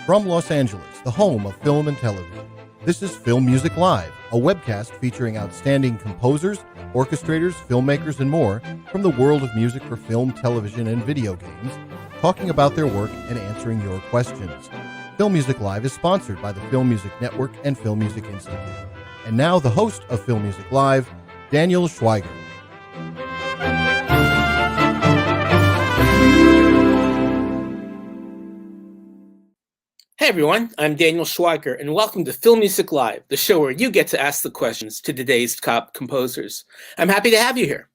From Los Angeles, the home of film and television, this is Film Music Live, a webcast featuring outstanding composers, orchestrators, filmmakers, and more from the world of music for film, television, and video games, talking about their work and answering your questions. Film Music Live is sponsored by the Film Music Network and Film Music Institute. And now the host of Film Music Live, Daniel Schweiger. Hey everyone, I'm Daniel Schweiger, and welcome to Film Music Live, the show where you get to ask the questions to today's top composers. I'm happy to have you here.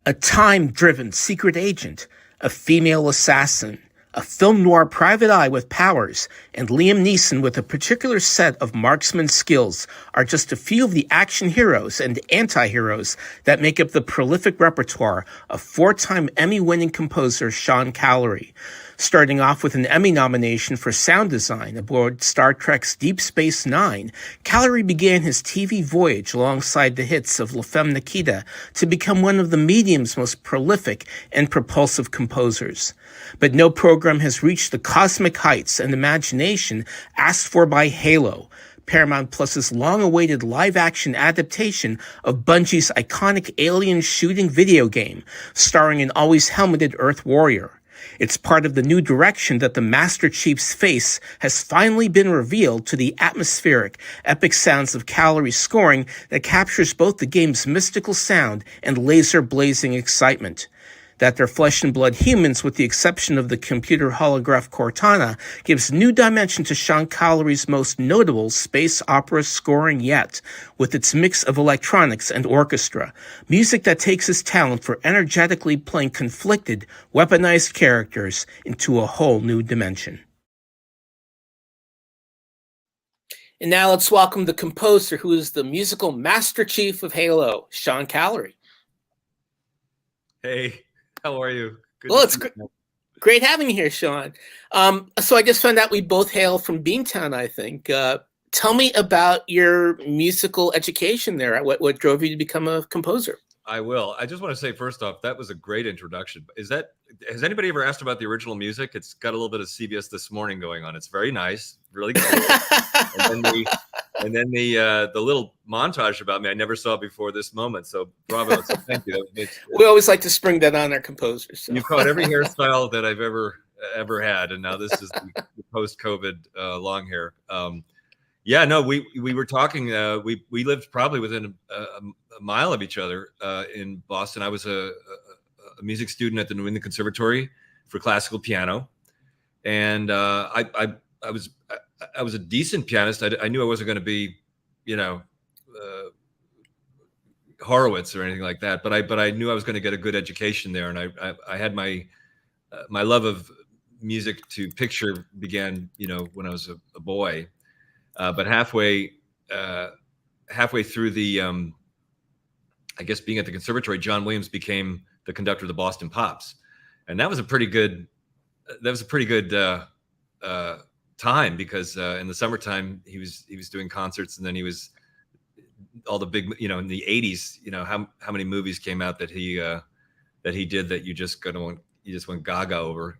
A time-driven secret agent, a female assassin, a film noir private eye with powers, and Liam Neeson with a particular set of marksman skills are just a few of the action heroes and anti-heroes that make up the prolific repertoire of four-time Emmy-winning composer SEAN CALLERY. Starting off with an Emmy nomination for sound design aboard Star Trek's Deep Space Nine, CALLERY began his TV voyage alongside the hits of La Femme Nikita to become one of the medium's most prolific and propulsive composers. But no program has reached the cosmic heights and imagination asked for by Halo, Paramount Plus's long-awaited live-action adaptation of Bungie's iconic alien shooting video game, starring an always helmeted Earth warrior. It's part of the new direction that the Master Chief's face has finally been revealed to the atmospheric, epic sounds of CALLERY's scoring that captures both the game's mystical sound and laser-blazing excitement. That they're flesh and blood humans, with the exception of the computer holograph Cortana, gives new dimension to SEAN CALLERY's most notable space opera scoring yet, with its mix of electronics and orchestra, music that takes his talent for energetically playing conflicted, weaponized characters into a whole new dimension. And now let's welcome the composer who is the musical Master Chief of Halo, SEAN CALLERY. Hey. How are you? Good. Well, it's great having you here, SEAN. So I just found out we both hail from Beantown, I think. Tell me about your musical education there. What drove you to become a composer? I will. I just want to say, first off, that was a great introduction. Has anybody ever asked about the original music? It's got a little bit of CBS This Morning going on. It's very nice, really good. and then the little montage about me, I never saw before this moment. So bravo. So thank you. We always like to spring that on our composers. So. You've caught every hairstyle that I've ever had, and now this is the post-COVID long hair. Yeah, no, we were talking. We lived probably within a mile of each other in Boston. I was a music student at the New England Conservatory for classical piano, and I was a decent pianist. I knew I wasn't going to be, Horowitz or anything like that, but I knew I was going to get a good education there, and I had my love of music to picture began, when I was a boy. But halfway through the, I guess being at the conservatory, John Williams became the conductor of the Boston Pops, and that was a pretty good time, because in the summertime he was doing concerts, and then he was all the big, in the 80s, how many movies came out that he did that you just went gaga over,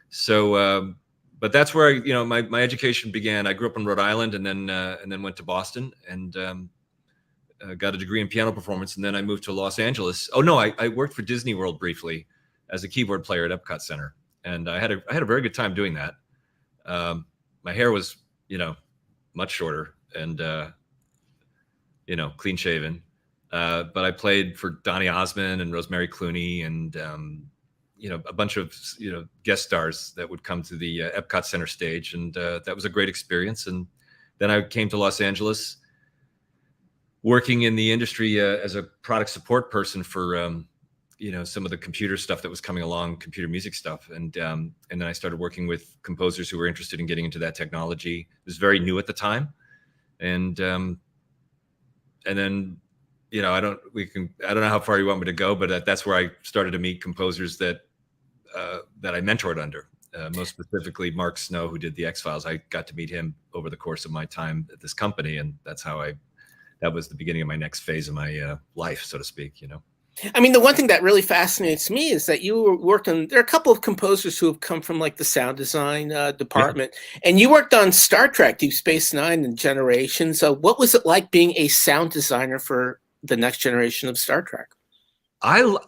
so. But that's where my education began. I grew up in Rhode Island, and then went to Boston and got a degree in piano performance. And then I moved to Los Angeles. Oh no, I worked for Disney World briefly as a keyboard player at Epcot Center, and I had a very good time doing that. My hair was much shorter and clean shaven, but I played for Donny Osmond and Rosemary Clooney and a bunch of guest stars that would come to the Epcot Center stage, and that was a great experience. And then I came to Los Angeles, working in the industry as a product support person for some of the computer stuff that was coming along, computer music stuff, and then I started working with composers who were interested in getting into that technology. It was very new at the time, and then I don't know how far you want me to go, but that's where I started to meet composers that I mentored under, most specifically Mark Snow, who did the X-Files. I got to meet him over the course of my time at this company, and that was the beginning of my next phase of my life, so to speak. I mean, the one thing that really fascinates me is that you worked on. There are a couple of composers who have come from like the sound design Yeah. department, and you worked on Star Trek, Deep Space Nine, and Generations. So, what was it like being a sound designer for the next generation of Star Trek?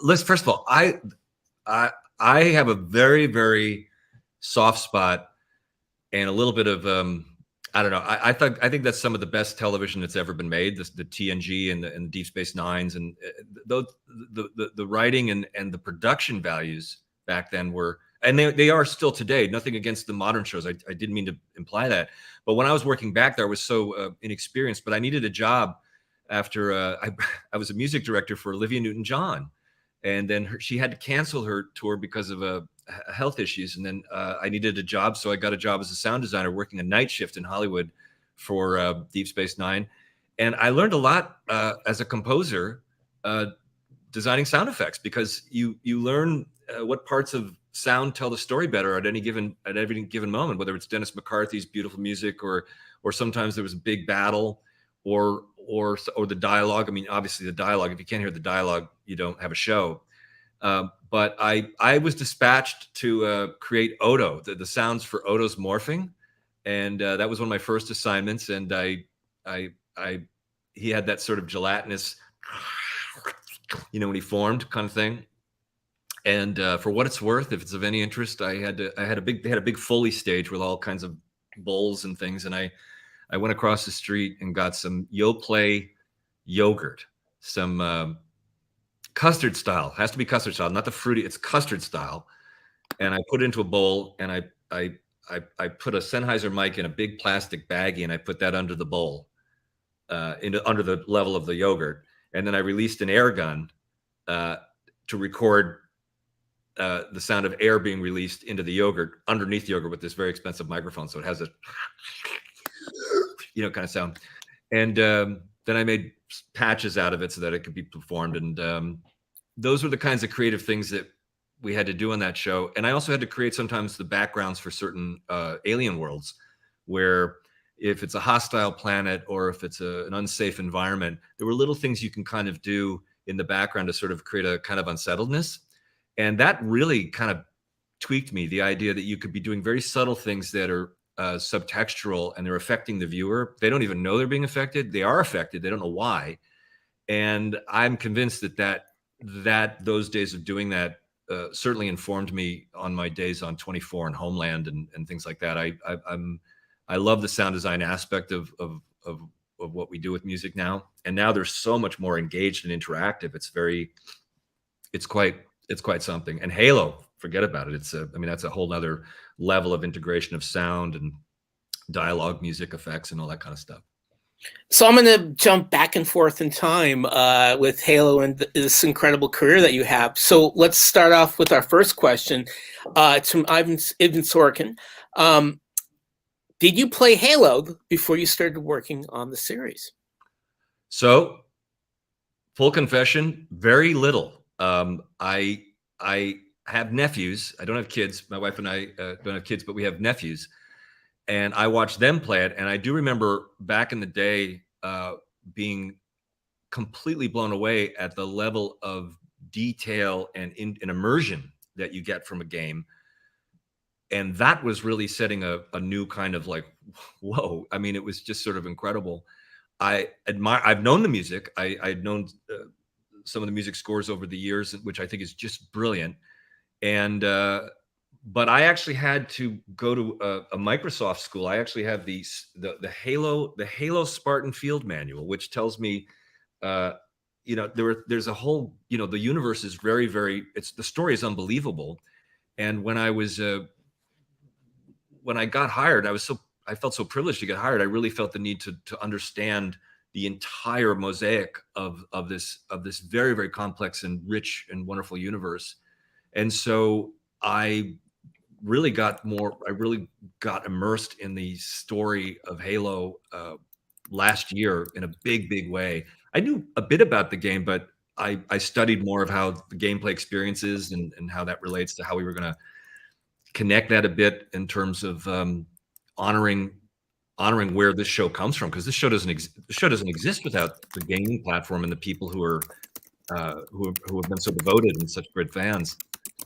Listen, first of all, I I have a very, very soft spot and a little bit of I don't know. I think that's some of the best television that's ever been made. The TNG and the Deep Space Nines and those the writing and the production values back then were, and they are still today. Nothing against the modern shows. I didn't mean to imply that, but when I was working back there, I was so inexperienced. But I needed a job after I was a music director for Olivia Newton-John, and then she had to cancel her tour because of health issues. And then I needed a job, so I got a job as a sound designer working a night shift in Hollywood for Deep Space Nine. And I learned a lot as a composer designing sound effects, because you learn what parts of sound tell the story better at every given moment, whether it's Dennis McCarthy's beautiful music or sometimes there was a big battle or the dialogue. I mean, obviously the dialogue, if you can't hear the dialogue, you don't have a show. But I was dispatched to create Odo, the sounds for Odo's morphing, and that was one of my first assignments. And he had that sort of gelatinous, when he formed kind of thing. And for what it's worth, if it's of any interest, they had a big Foley stage with all kinds of bowls and things, and I went across the street and got some Yoplait yogurt, some custard style. Has to be custard style, not the fruity. It's custard style. And I put it into a bowl, and I put a Sennheiser mic in a big plastic baggie, and I put that under the bowl, under the level of the yogurt. And then I released an air gun to record the sound of air being released into the yogurt, underneath the yogurt, with this very expensive microphone. So it has a kind of sound. And then I made patches out of it so that it could be performed. And those were the kinds of creative things that we had to do on that show. And I also had to create sometimes the backgrounds for certain alien worlds, where if it's a hostile planet or if it's an unsafe environment, there were little things you can kind of do in the background to sort of create a kind of unsettledness. And that really kind of tweaked me, the idea that you could be doing very subtle things that are subtextual, and they're affecting the viewer. They don't even know they're being affected. They are affected. They don't know why. And I'm convinced that those days of doing that certainly informed me on my days on 24 and Homeland and things like that. I love the sound design aspect of what we do with music now. And now there's so much more engaged and interactive. It's quite something. And Halo, forget about it. That's a whole other level of integration of sound and dialogue, music effects, and all that kind of stuff. So I'm going to jump back and forth in time with Halo and this incredible career that you have. So let's start off with our first question. It's from Ivan Sorkin. Did you play Halo before you started working on the series? So, full confession, very little. I have nephews. I don't have kids. My wife and I don't have kids, but we have nephews. And I watched them play it. And I do remember back in the day being completely blown away at the level of detail and immersion that you get from a game. And that was really setting a new kind of like, whoa. I mean, it was just sort of incredible. I've known the music. I'd known some of the music scores over the years, which I think is just brilliant. And but I actually had to go to a Microsoft school. I actually have the Halo Spartan Field Manual, which tells me, there's a whole, the universe is very, very. The story is unbelievable. And when I got hired, I felt so privileged to get hired. I really felt the need to understand the entire mosaic of this very, very complex and rich and wonderful universe. And so I really got immersed in the story of Halo last year in a big, big way. I knew a bit about the game, but I studied more of how the gameplay experience is and how that relates to how we were going to connect that a bit in terms of honoring where this show comes from, because this show doesn't exist without the gaming platform and the people who are who have been so devoted and such great fans.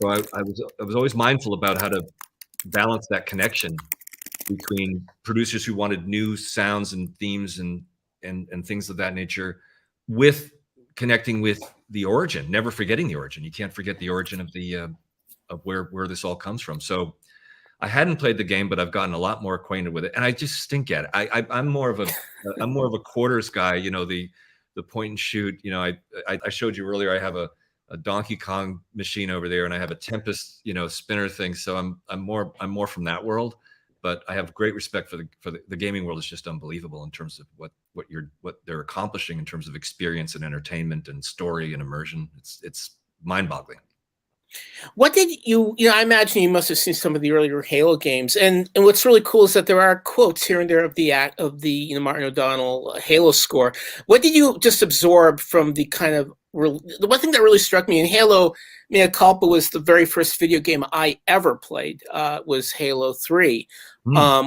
So I was always mindful about how to balance that connection between producers who wanted new sounds and themes and things of that nature, with connecting with the origin, never forgetting the origin. You can't forget the origin of the of where this all comes from. So I hadn't played the game, but I've gotten a lot more acquainted with it, and I just stink at it. I'm more of a quarters guy. You know, the point and shoot. You know, I showed you earlier. I have a Donkey Kong machine over there, and I have a Tempest, you know, spinner thing. So I'm more from that world. But I have great respect for the gaming world. Is just unbelievable in terms of what they're accomplishing in terms of experience and entertainment and story and immersion. It's mind-boggling. What did I imagine you must have seen some of the earlier Halo games, and what's really cool is that there are quotes here and there of the Martin O'Donnell Halo score. What did you just absorb from the kind of the one thing that really struck me in Halo Mea Culpa was the very first video game I ever played was Halo 3.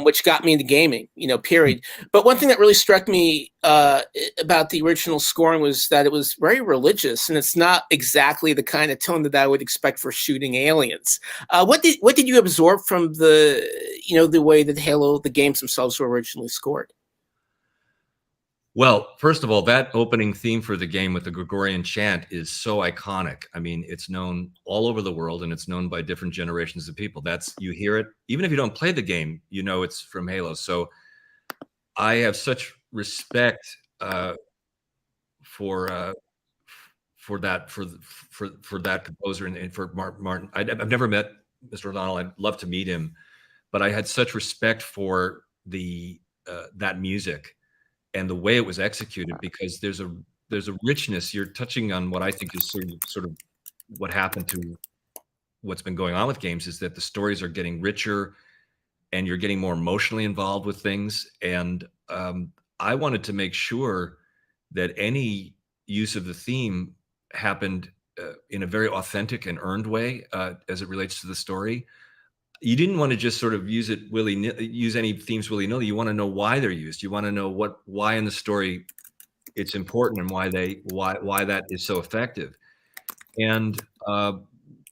Which got me into gaming, period. But one thing that really struck me about the original scoring was that it was very religious, and it's not exactly the kind of tone that I would expect for shooting aliens. What did you absorb from the way that Halo, the games themselves, were originally scored? Well, first of all, that opening theme for the game with the Gregorian chant is so iconic. I mean, it's known all over the world, and it's known by different generations of people. You hear it, even if you don't play the game, you know it's from Halo. So I have such respect for that composer and for Martin. I've never met Mr. O'Donnell. I'd love to meet him, but I had such respect for that music and the way it was executed, because there's a richness. You're touching on what I think is sort of what happened to what's been going on with games, is that the stories are getting richer and you're getting more emotionally involved with things. And I wanted to make sure that any use of the theme happened in a very authentic and earned way as it relates to the story. You didn't want to just sort of use any themes willy-nilly. You want to know why they're used. You want to know why in the story it's important, and why that is so effective. And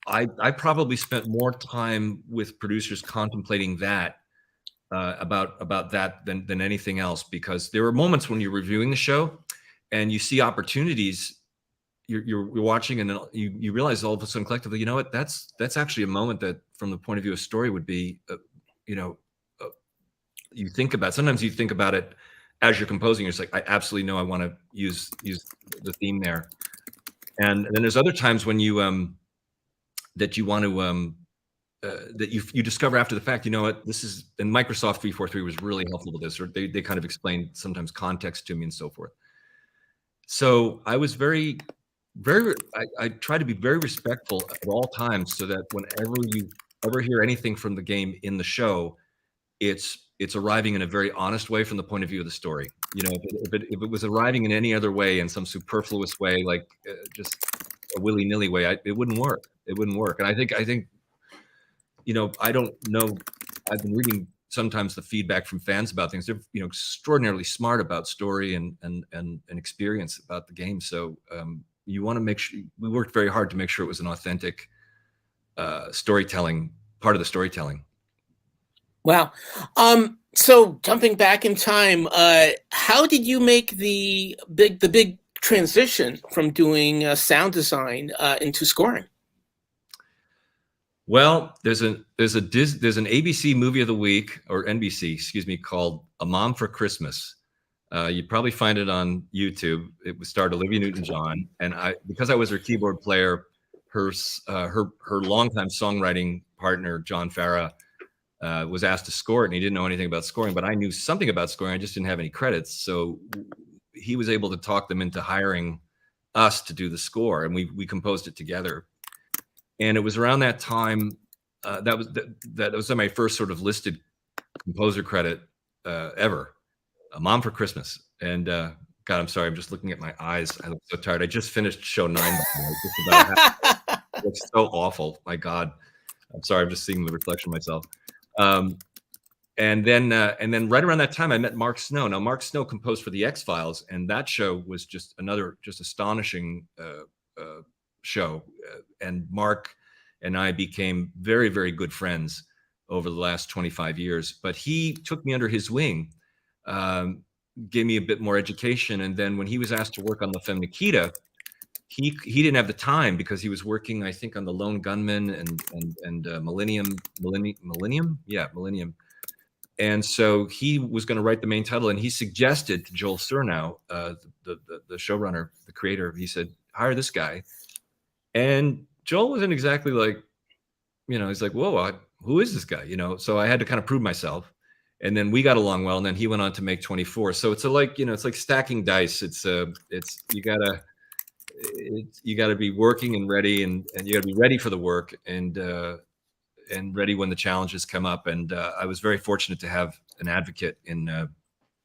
I probably spent more time with producers contemplating that about that than anything else, because there were moments when you're reviewing the show and you see opportunities. You're watching, and then you realize all of a sudden collectively, you know what, that's actually a moment that, from the point of view of story, would be, you think about. Sometimes you think about it as you're composing. You're just like, I absolutely know I want to use the theme there. And then there's other times when you that you want to that you discover after the fact, you know what, this is, and Microsoft 343 was really helpful with this, or they kind of explained sometimes context to me and so forth. So I was I try to be very respectful at all times, so that whenever you ever hear anything from the game in the show, it's arriving in a very honest way from the point of view of the story. If it was arriving in any other way, in some superfluous way, like just a willy-nilly way, it wouldn't work. It wouldn't work. And I think I don't know. I've been reading sometimes the feedback from fans about things. They're extraordinarily smart about story and experience about the game. So you want to make sure. We worked very hard to make sure it was an authentic storytelling, part of the storytelling. Wow. So jumping back in time, how did you make the big transition from doing sound design into scoring? Well, there's an ABC movie of the week, or NBC, excuse me, called A Mom for Christmas. You probably find it on YouTube. It starred Olivia Newton-John, and because I was her keyboard player, her longtime songwriting partner John Farah was asked to score it, and he didn't know anything about scoring, but I knew something about scoring. I just didn't have any credits, so he was able to talk them into hiring us to do the score, and we composed it together. And it was around that time that was my first sort of listed composer credit ever. A Mom for Christmas. And God, I'm sorry, I'm just looking at my eyes. I look so tired. I just finished show 9. It's so awful. My God, I'm sorry. I'm just seeing the reflection of myself. And then right around that time, I met Mark Snow. Now, Mark Snow composed for the X-Files, and that show was just astonishing show. And Mark and I became very, very good friends over the last 25 years. But he took me under his wing, gave me a bit more education. And then when he was asked to work on the film Nikita, he didn't have the time because he was working, I think, on the Lone Gunman and Millennium. And so he was going to write the main title, and he suggested to Joel Surnow, the showrunner, the creator, he said, hire this guy. And Joel wasn't exactly like, he's like, whoa, who is this guy? So I had to kind of prove myself. And then we got along well, and then he went on to make 24. So it's it's like stacking dice. It's you gotta be working and ready, and you gotta be ready for the work and ready when the challenges come up. And I was very fortunate to have an advocate in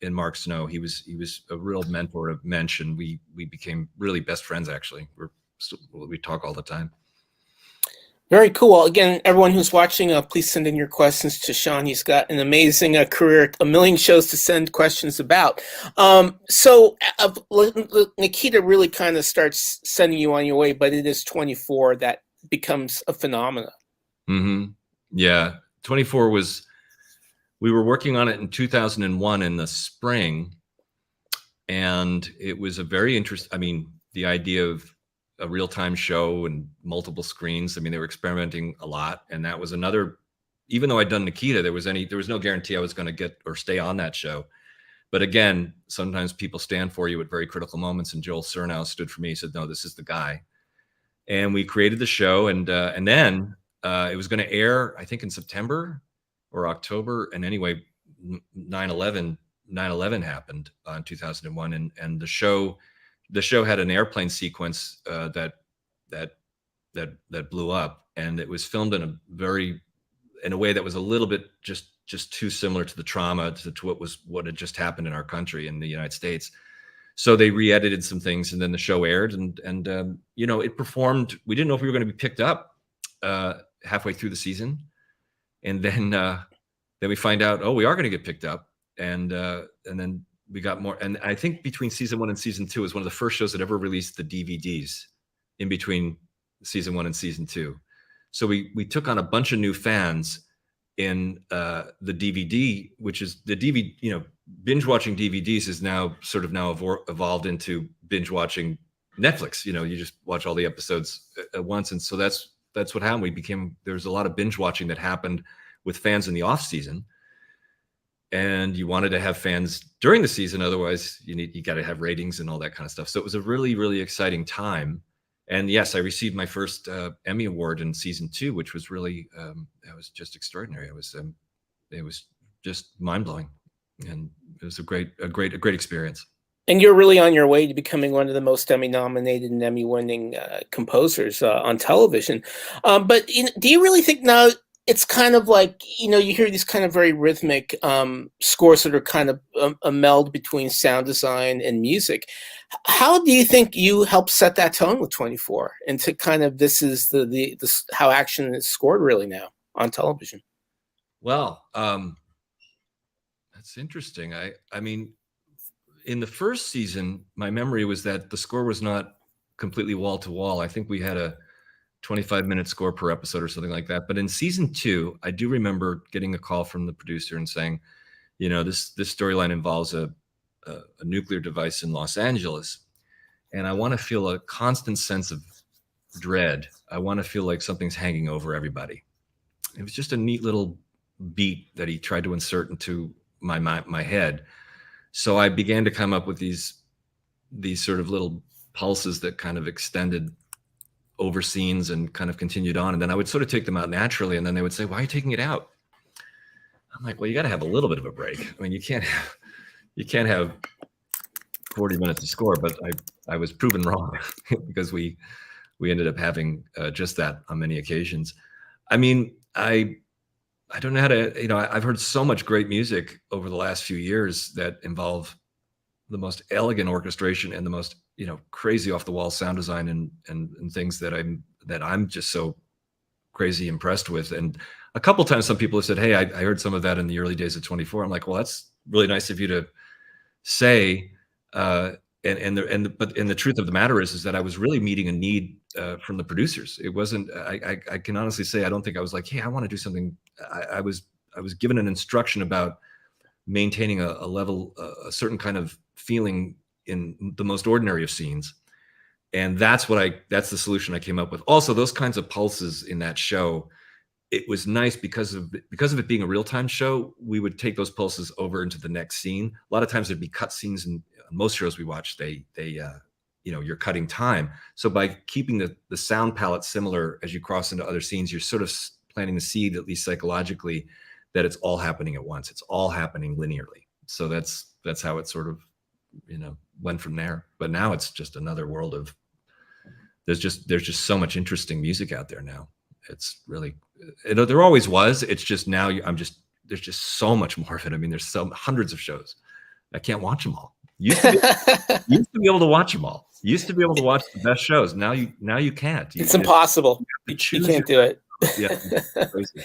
Mark Snow. He was a real mentor of Mensch, and we became really best friends. Actually, we talk all the time. Very cool. Again, everyone who's watching, please send in your questions to Sean. He's got an amazing career, a million shows to send questions about. So Nikita really kind of starts sending you on your way, but it is 24 that becomes a phenomenon. Mm-hmm. Yeah. 24 we were working on it in 2001 in the spring. And it was a very interesting, the idea of a real-time show and multiple screens. They were experimenting a lot. And that was another, even though I'd done Nikita, there was no guarantee I was going to get or stay on that show. But again, sometimes people stand for you at very critical moments. And Joel Surnow stood for me. He said, no, this is the guy. And we created the show. And then it was going to air, I think, in September or October. And anyway, 9/11 happened in 2001. And the show had an airplane sequence that blew up, and it was filmed in a way that was a little bit just too similar to the trauma to what had just happened in our country, in the United States. So they re-edited some things, and then the show aired, and it performed. We didn't know if we were going to be picked up halfway through the season, and then we find out, oh, we are going to get picked up, and then we got more. And I think between season 1 and season 2 is one of the first shows that ever released the DVDs in between season 1 and season 2. So we took on a bunch of new fans in the DVD, which is the DVD, binge watching DVDs is now evolved into binge watching Netflix. You just watch all the episodes at once. And so that's what happened. There's a lot of binge watching that happened with fans in the off season. And you wanted to have fans during the season. Otherwise you got to have ratings and all that kind of stuff. So it was a really, really exciting time. And yes, I received my first Emmy Award in season 2, which was really, that was just extraordinary. It was just mind blowing, and it was a great experience. And you're really on your way to becoming one of the most Emmy nominated and Emmy winning composers on television. But do you really think now it's kind of like, you hear these kind of very rhythmic scores that are kind of a meld between sound design and music? How do you think you help set that tone with 24 into kind of this is the how action is scored really now on television? Well, that's interesting. I mean, in the first season, my memory was that the score was not completely wall to wall. I think we had a 25-minute score per episode or something like that. But in season 2, I do remember getting a call from the producer and saying, this storyline involves a nuclear device in Los Angeles, and I want to feel a constant sense of dread. I want to feel like something's hanging over everybody. It was just a neat little beat that he tried to insert into my head. So I began to come up with these sort of little pulses that kind of extended over scenes and kind of continued on. And then I would sort of take them out naturally, and then they would say, why are you taking it out? I'm like, well, you got to have a little bit of a break. I mean, you can't have 40 minutes to score. But I was proven wrong because we ended up having just that on many occasions. I mean, I don't know how to, I've heard so much great music over the last few years that involve the most elegant orchestration and the most, crazy off the wall sound design and things that I'm just so crazy impressed with. And a couple times some people have said, hey, I heard some of that in the early days of 24. I'm like, well, that's really nice of you to say. the truth of the matter is that I was really meeting a need from the producers. It wasn't. I can honestly say I don't think I was like, hey, I want to do something. I was given an instruction about maintaining a level, a certain kind of feeling in the most ordinary of scenes, and that's the solution I came up with. Also, those kinds of pulses in that show, it was nice because of it being a real-time show. We would take those pulses over into the next scene. A lot of times there'd be cut scenes, and most shows we watch, you're cutting time. So by keeping the sound palette similar as you cross into other scenes, you're sort of planting the seed, at least psychologically, that it's all happening at once. It's all happening linearly. So that's how it sort of, went from there. But now it's just another world of, there's just so much interesting music out there now. It's really, there always was. It's just now there's just so much more of it. I mean, there's hundreds of shows. I can't watch them all. Used to be able to watch them all. Used to be able to watch the best shows. Now you can't. It's impossible. You can't do it. Yeah, crazy.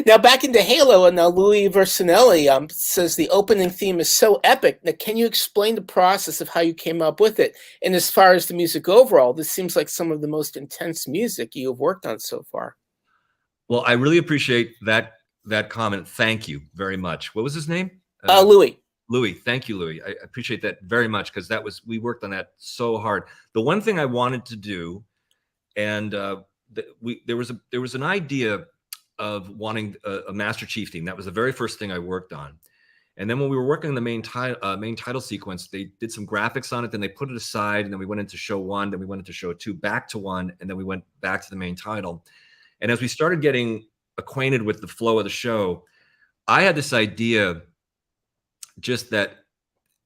Now back into Halo, and now Louis Versinelli says the opening theme is so epic. Now, can you explain the process of how you came up with it? And as far as the music overall, this seems like some of the most intense music you have worked on so far. Well, I really appreciate that comment. Thank you very much. What was his name? Louis. Louis, thank you, Louis. I appreciate that very much, because we worked on that so hard. The one thing I wanted to do, and there was an idea of wanting a Master Chief theme. That was the very first thing I worked on. And then when we were working on the main title sequence, they did some graphics on it. Then they put it aside, and then we went into show 1. Then we went into show 2, back to 1, and then we went back to the main title. And as we started getting acquainted with the flow of the show, I had this idea, just that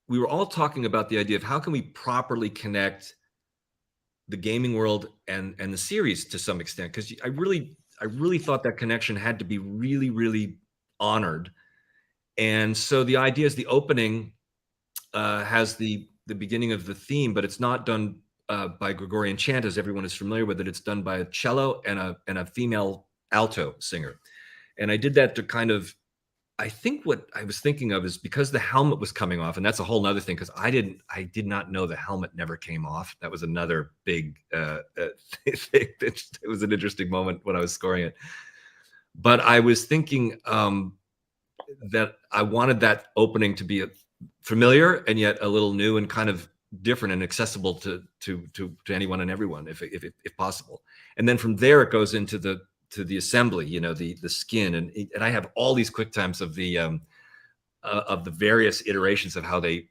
we were all talking about the idea of how can we properly connect the gaming world and the series to some extent, because I really thought that connection had to be really, really honored. And so the idea is the opening has the beginning of the theme, but it's not done by Gregorian chant, as everyone is familiar with it. It's done by a cello and a female alto singer. And I did that to kind of, I think what I was thinking of is, because the helmet was coming off, and that's a whole nother thing, because I did not know the helmet never came off. That was another big thing. It was an interesting moment when I was scoring it. But I was thinking that I wanted that opening to be familiar and yet a little new and kind of different and accessible to anyone and everyone, if possible. And then from there it goes into the assembly, the skin, and I have all these quick times of the various iterations of how they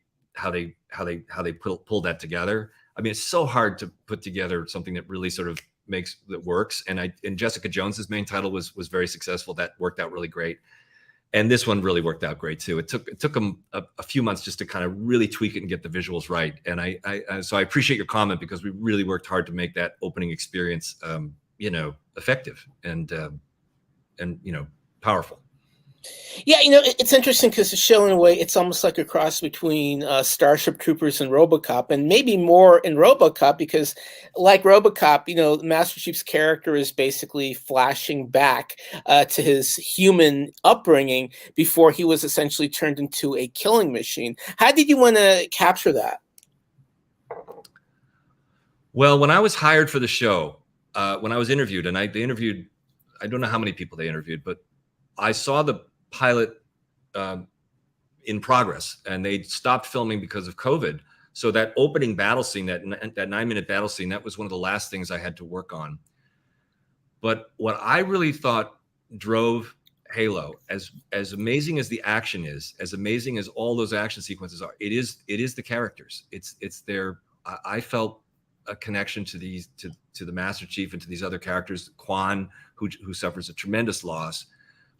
pull that together. I mean, it's so hard to put together something that really sort of that works. And Jessica Jones's main title was very successful. That worked out really great. And this one really worked out great too. It took them a few months just to kind of really tweak it and get the visuals right. And so I appreciate your comment, because we really worked hard to make that opening experience, effective and powerful. Yeah, it's interesting because the show, in a way, it's almost like a cross between Starship Troopers and RoboCop, and maybe more in RoboCop, because like RoboCop, Master Chief's character is basically flashing back to his human upbringing before he was essentially turned into a killing machine. How did you want to capture that? Well, when I was hired for the show, when I was interviewed, and they interviewed, I don't know how many people they interviewed, but I saw the pilot in progress, and they stopped filming because of COVID. So that opening battle scene, that 9-minute battle scene, that was one of the last things I had to work on. But what I really thought drove Halo, as amazing as the action is, as amazing as all those action sequences are, it is the characters. It's their, I felt a connection to the Master Chief and to these other characters. Quan, who suffers a tremendous loss.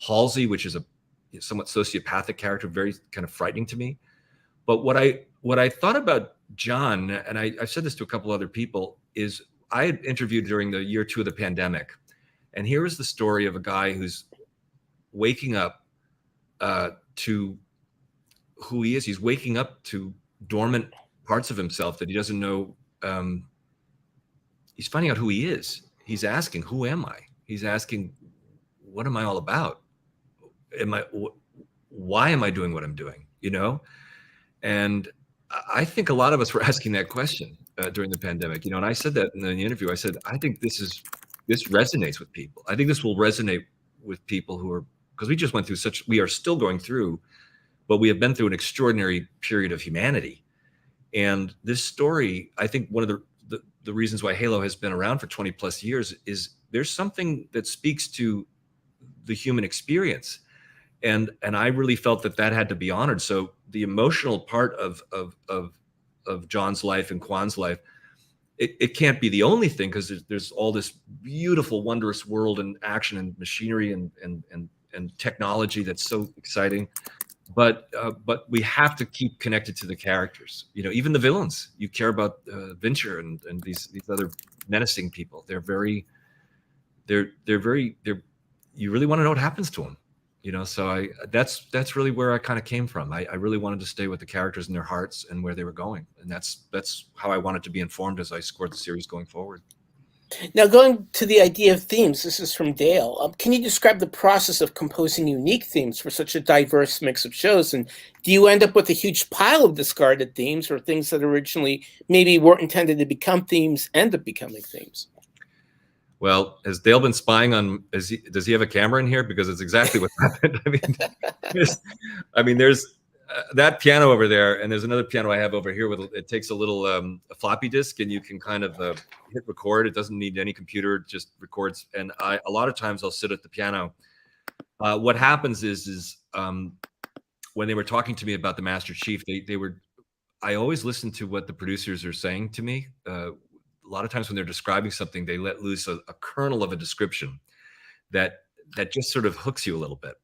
Halsey, which is a somewhat sociopathic character, very kind of frightening to me. But what I thought about John, and I've said this to a couple other people, is I had interviewed during the year 2 of the pandemic, and here is the story of a guy who's waking up to who he is. He's waking up to dormant parts of himself that he doesn't know. He's finding out who he is. He's asking, who am I? He's asking, what am I all about? Why am I doing what I'm doing? And I think a lot of us were asking that question during the pandemic, and I said that in the interview. I said, I think this resonates with people. I think this will resonate with people because we just went through we are still going through, but we have been through an extraordinary period of humanity. And this story, I think one of the reasons why Halo has been around for 20 plus years is there's something that speaks to the human experience. And I really felt that had to be honored. So the emotional part of John's life and Kwan's life, it can't be the only thing, because there's all this beautiful, wondrous world and action and machinery and technology that's so exciting. But we have to keep connected to the characters. Even the villains. You care about Vincher and these other menacing people. They're very. You really want to know what happens to them. So that's really where I kind of came from. I really wanted to stay with the characters and their hearts and where they were going, and that's how I wanted to be informed as I scored the series going forward. Now, going to the idea of themes, this is from Dale. Can you describe the process of composing unique themes for such a diverse mix of shows? And do you end up with a huge pile of discarded themes, or things that originally maybe weren't intended to become themes end up becoming themes? Well, has Dale been spying on? Does he have a camera in here? Because it's exactly what happened. There's that piano over there, and there's another piano I have over here. It takes a little a floppy disk, and you can kind of hit record. It doesn't need any computer; it just records. And a lot of times I'll sit at the piano. What happens is when they were talking to me about the Master Chief, I always listen to what the producers are saying to me. A lot of times when they're describing something, they let loose a kernel of a description that just sort of hooks you a little bit.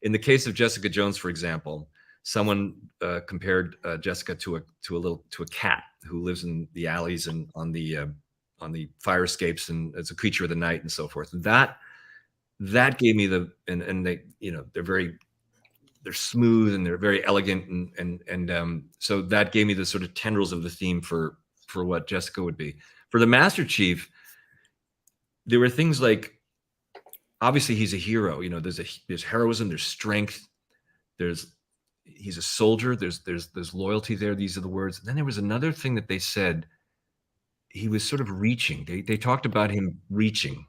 In the case of Jessica Jones, for example, someone compared Jessica to a cat who lives in the alleys and on the fire escapes, and it's a creature of the night and so forth. That gave me and they they're smooth and they're very elegant, and so that gave me the sort of tendrils of the theme for what Jessica would be. For the Master Chief, there were things like, obviously he's a hero. There's heroism, there's strength, he's a soldier, there's loyalty there. These are the words. And then there was another thing that they said. He was sort of reaching. They talked about him reaching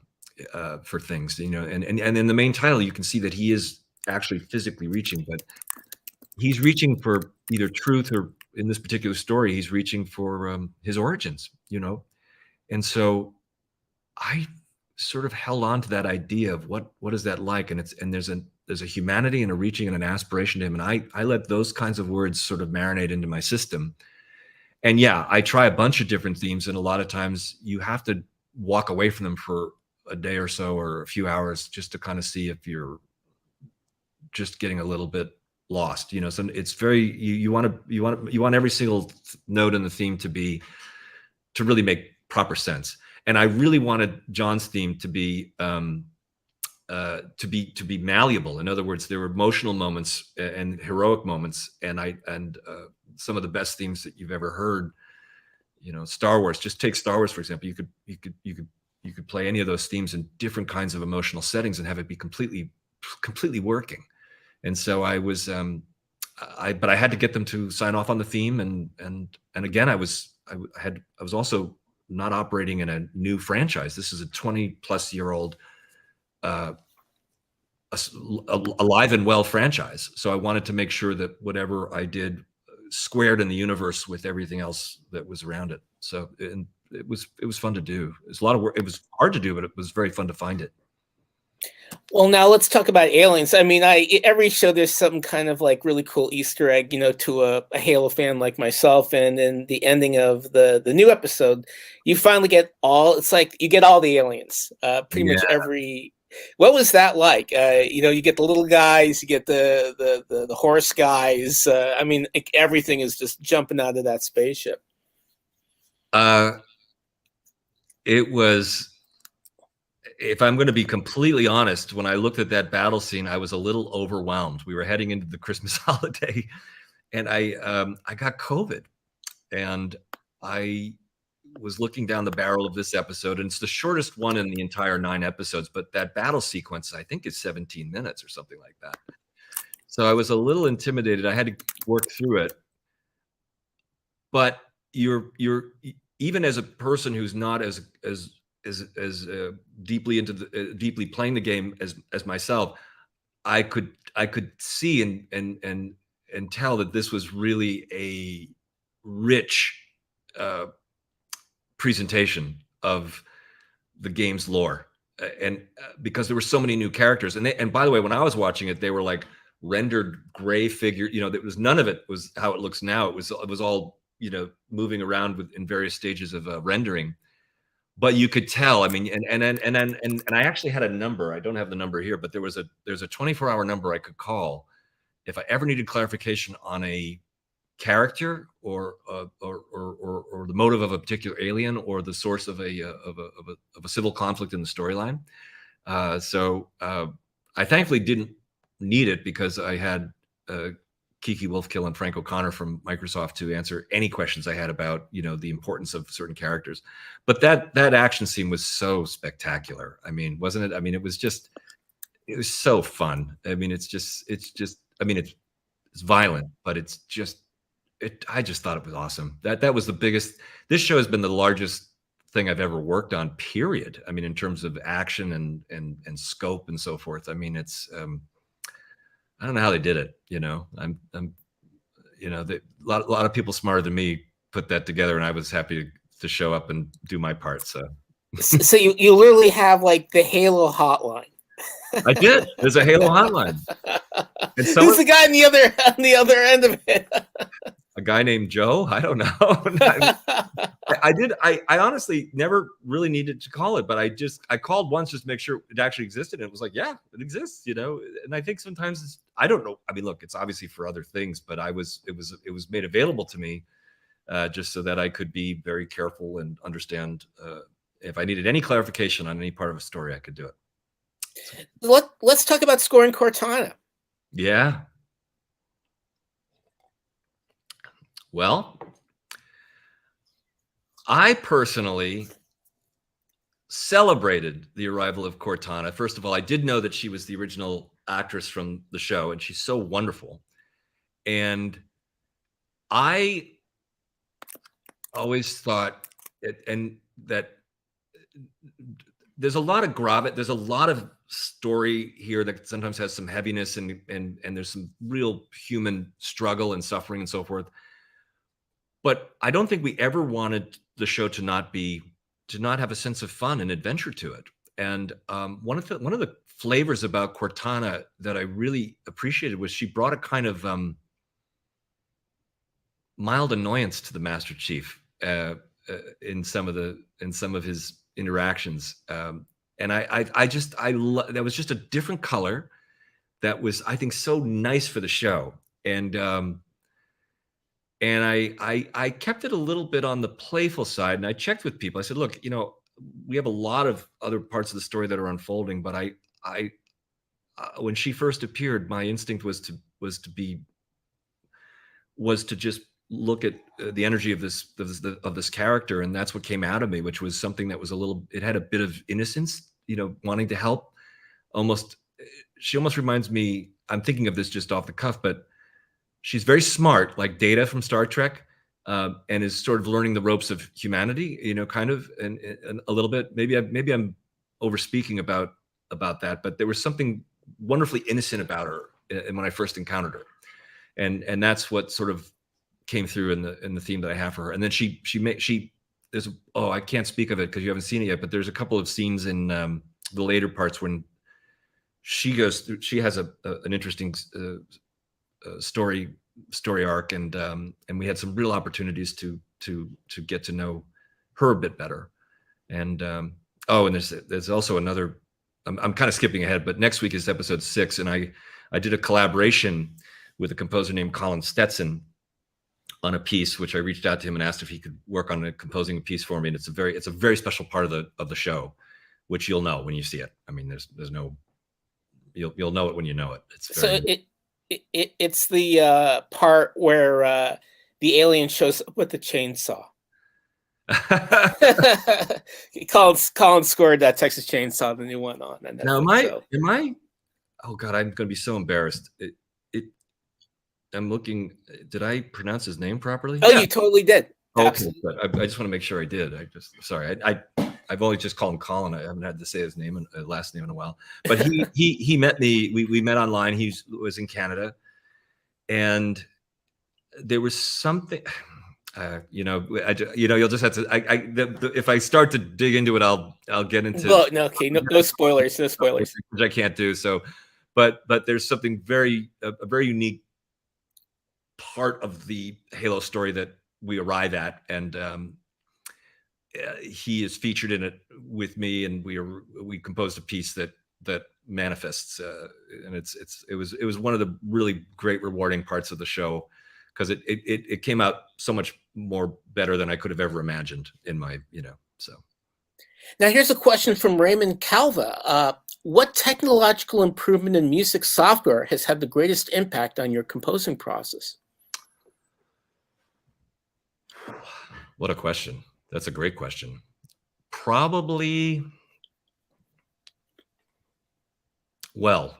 for things, and in the main title, you can see that he is actually physically reaching, but he's reaching for either truth, or in this particular story, he's reaching for his origins, and so I sort of held on to that idea of what is that like, and there's a humanity and a reaching and an aspiration to him, and I let those kinds of words sort of marinate into my system. And yeah, I try a bunch of different themes, and a lot of times you have to walk away from them for a day or so, or a few hours, just to kind of see if you're just getting a little bit lost. So it's very, you want every single note in the theme to really make proper sense. And I really wanted John's theme to be malleable. In other words, there were emotional moments and heroic moments, and some of the best themes that you've ever heard. Star Wars. Just take Star Wars for example. You could play any of those themes in different kinds of emotional settings and have it be completely working. And so I was, but I had to get them to sign off on the theme, and again, I was also not operating in a new franchise. This is a 20-plus-year-old, alive and well franchise. So I wanted to make sure that whatever I did squared in the universe with everything else that was around it. So it was fun to do. It was a lot of work. It was hard to do, but it was very fun to find it. Well, now let's talk about aliens. Every show there's some kind of like really cool Easter egg, to a Halo fan like myself. And in the ending of the new episode, you finally get it's like you get all the aliens, pretty much every. What was that like? You get the little guys, you get the horse guys. Everything is just jumping out of that spaceship. It was. If I'm going to be completely honest, when I looked at that battle scene, I was a little overwhelmed. We were heading into the Christmas holiday, and I got COVID, and I was looking down the barrel of this episode, and it's the shortest one in the entire 9 episodes, but that battle sequence, I think, is 17 minutes or something like that. So I was a little intimidated. I had to work through it. but you're even as a person who's not as deeply into deeply playing the game as myself, I could see and tell that this was really a rich presentation of the game's lore, and because there were so many new characters, and by the way, when I was watching it, they were like rendered gray figure. There was none of it was how it looks now. It was all moving around in various stages of rendering. But you could tell. I mean, and I actually had a number. I don't have the number here, but there's a 24-hour number I could call if I ever needed clarification on a character or the motive of a particular alien or the source of a civil conflict in the storyline. So I thankfully didn't need it because I had Kiki Wolfkill and Frank O'Connor from Microsoft to answer any questions I had about the importance of certain characters. But that action scene was so spectacular. I mean, wasn't it? I mean, it was so fun. I mean, it's violent, but I just thought it was awesome. That was the biggest. This show has been the largest thing I've ever worked on, period. I mean, in terms of action and scope and so forth. I mean, it's I don't know how they did it. A lot of people smarter than me put that together, and I was happy to show up and do my part. So you literally have like the Halo hotline. I did. There's a Halo hotline. And who's the guy on the other end of it? A guy named Joe? I don't know. I honestly never really needed to call it, but I called once just to make sure it actually existed. And it was like, yeah, it exists, And I think sometimes I don't know. I mean, look, it's obviously for other things, but it was made available to me just so that I could be very careful and understand if I needed any clarification on any part of a story, I could do it. Let's talk about scoring Cortana. Yeah. Well, I personally celebrated the arrival of Cortana. First of all, I did know that she was the original actress from the show, and she's so wonderful. And I always thought that there's a lot of gravity, there's a lot of story here that sometimes has some heaviness and there's some real human struggle and suffering and so forth. But I don't think we ever wanted the show to not have a sense of fun and adventure to it. And one of the flavors about Cortana that I really appreciated was she brought a kind of mild annoyance to the Master Chief in some of his interactions. And that was just a different color that was, I think, so nice for the show. And I kept it a little bit on the playful side, and I checked with people. I said, look, we have a lot of other parts of the story that are unfolding, but I when she first appeared, my instinct was to just look at the energy of this character, and that's what came out of me, which was something that was it had a bit of innocence, wanting to help. She almost reminds me, I'm thinking of this just off the cuff, but she's very smart, like Data from Star Trek, and is sort of learning the ropes of humanity, kind of, and a little bit. Maybe I'm overspeaking about that, but there was something wonderfully innocent about her when I first encountered her, and that's what sort of came through in the theme that I have for her. And then there's I can't speak of it because you haven't seen it yet, but there's a couple of scenes in the later parts when she goes through. She has an interesting story arc, and we had some real opportunities to get to know her a bit better. And and there's also another. I'm kind of skipping ahead, but next week is episode 6, and I did a collaboration with a composer named Colin Stetson on a piece, which I reached out to him and asked if he could work on composing a piece for me. And it's a very special part of the show, which you'll know when you see it. I mean, there's no, you'll know it when you know it. It's the part where the alien shows up with the chainsaw. Colin scored that Texas Chainsaw, the new one on. Now, am I? Oh God, I'm going to be so embarrassed. I'm looking. Did I pronounce his name properly? Oh, Yeah. you totally did. Okay, Absolutely. but I just want to make sure I did. Sorry. I've always just called him Colin. I haven't had to say his name and last name in a while. But he met me. We met online. He was in Canada, and there was something. You'll just have to. If I start to dig into it, I'll get into. Well, no, okay, no spoilers, no spoilers. Which I can't do. So, but there's something a very unique part of the Halo story that we arrive at, and he is featured in it with me, and we composed a piece that manifests, and it was one of the really great rewarding parts of the show, because it came out so much more better than I could have ever imagined in my so. Now here's a question from Raymond Calva. What technological improvement in music software has had the greatest impact on your composing process? What a question. That's a great question. Probably, well,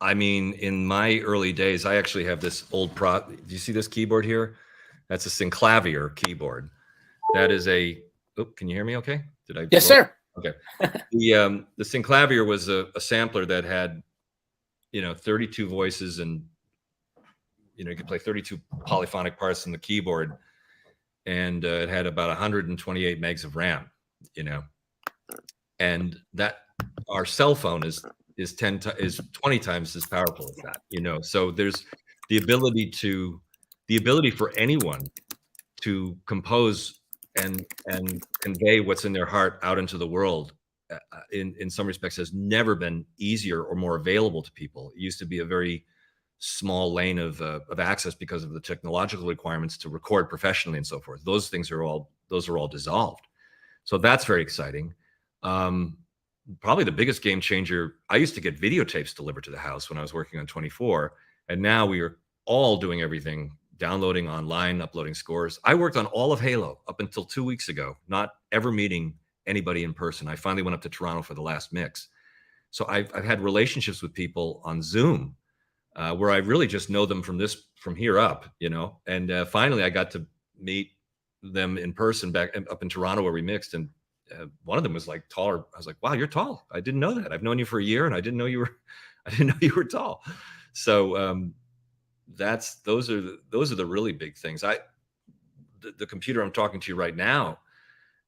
I mean, in my early days, I actually have this old do you see this keyboard here? That's a synclavier keyboard. That is can you hear me okay? Yes, sir. Okay. The synclavier was a sampler that had, 32 voices, and you could play 32 polyphonic parts in the keyboard, and it had about 128 megs of RAM, and that our cell phone is 20 times as powerful as that, so there's the ability for anyone to compose and convey what's in their heart out into the world, in some respects, has never been easier or more available to people. It used to be a very small lane of access because of the technological requirements to record professionally and so forth. Those are all dissolved. So that's very exciting. Probably the biggest game changer. I used to get videotapes delivered to the house when I was working on 24, and now we are all doing everything, downloading online, uploading scores. I worked on all of Halo up until 2 weeks ago, not ever meeting anybody in person. I finally went up to Toronto for the last mix. So I've had relationships with people on Zoom, where I really just know them from here up, and finally I got to meet them in person back up in Toronto where we mixed, and one of them was like taller. I was like, wow, you're tall. I didn't know that. I've known you for a year, and I didn't know you were tall. So those are the really big things. The computer I'm talking to you right now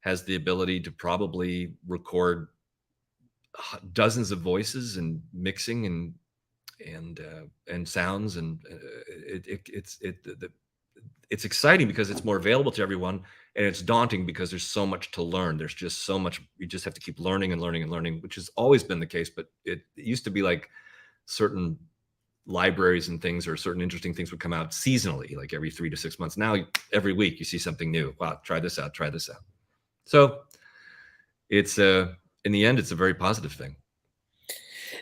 has the ability to probably record dozens of voices and mixing and sounds, and it's exciting because it's more available to everyone, and it's daunting because there's so much to learn. There's just so much. You just have to keep learning and learning and learning, which has always been the case. But it used to be like certain libraries and things, or certain interesting things would come out seasonally, like every 3 to 6 months. Now every week you see something new. Wow, try this out. So it's in the end, it's a very positive thing.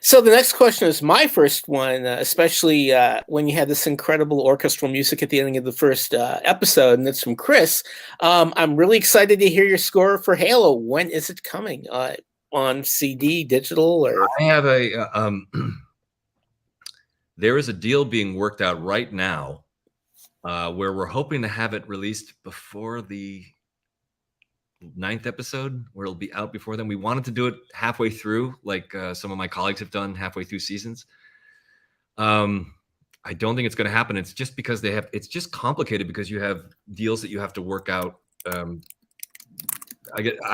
So the next question is my first one, especially when you had this incredible orchestral music at the ending of the first episode, and it's from Chris. I'm really excited to hear your score for Halo. When is it coming? On CD, digital, or? I have there is a deal being worked out right now, where we're hoping to have it released before the 9th episode, where it'll be out before then. We wanted to do it halfway through, like some of my colleagues have done halfway through seasons. I don't think it's going to happen. It's just because it's just complicated because you have deals that you have to work out. I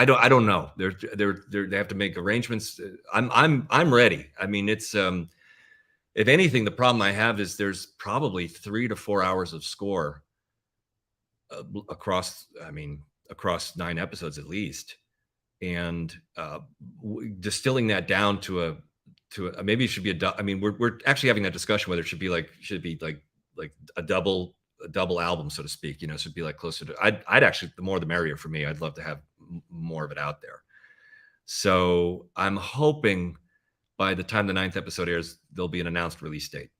don't know. They have to make arrangements. I'm ready. I mean, it's if anything, the problem I have is there's probably 3 to 4 hours of score across 9 episodes at least, and distilling that down to maybe it should be we're actually having that discussion whether it should be like a double album, so to speak. It should be like closer to. I'd actually, the more the merrier for me. I'd love to have more of it out there. So I'm hoping by the time the 9th episode airs, there'll be an announced release date,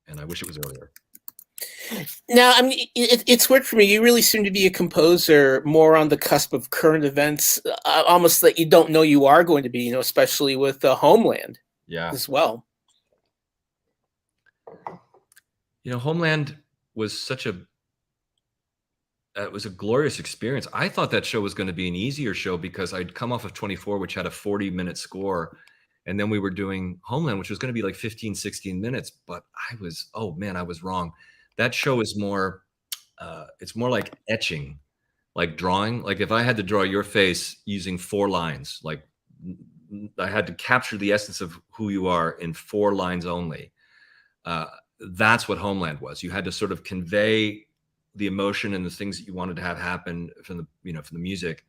and I wish it was earlier. Now, I mean, it's weird for me. You really seem to be a composer more on the cusp of current events, almost that you don't know you are going to be, especially with Homeland, yeah, as well. Homeland was it was a glorious experience. I thought that show was going to be an easier show because I'd come off of 24, which had a 40-minute score. And then we were doing Homeland, which was going to be like 15, 16 minutes. But I was wrong. That show is more, it's more like etching, like drawing. Like if I had to draw your face using 4 lines, like I had to capture the essence of who you are in 4 lines only. That's what Homeland was. You had to sort of convey the emotion and the things that you wanted to have happen from the music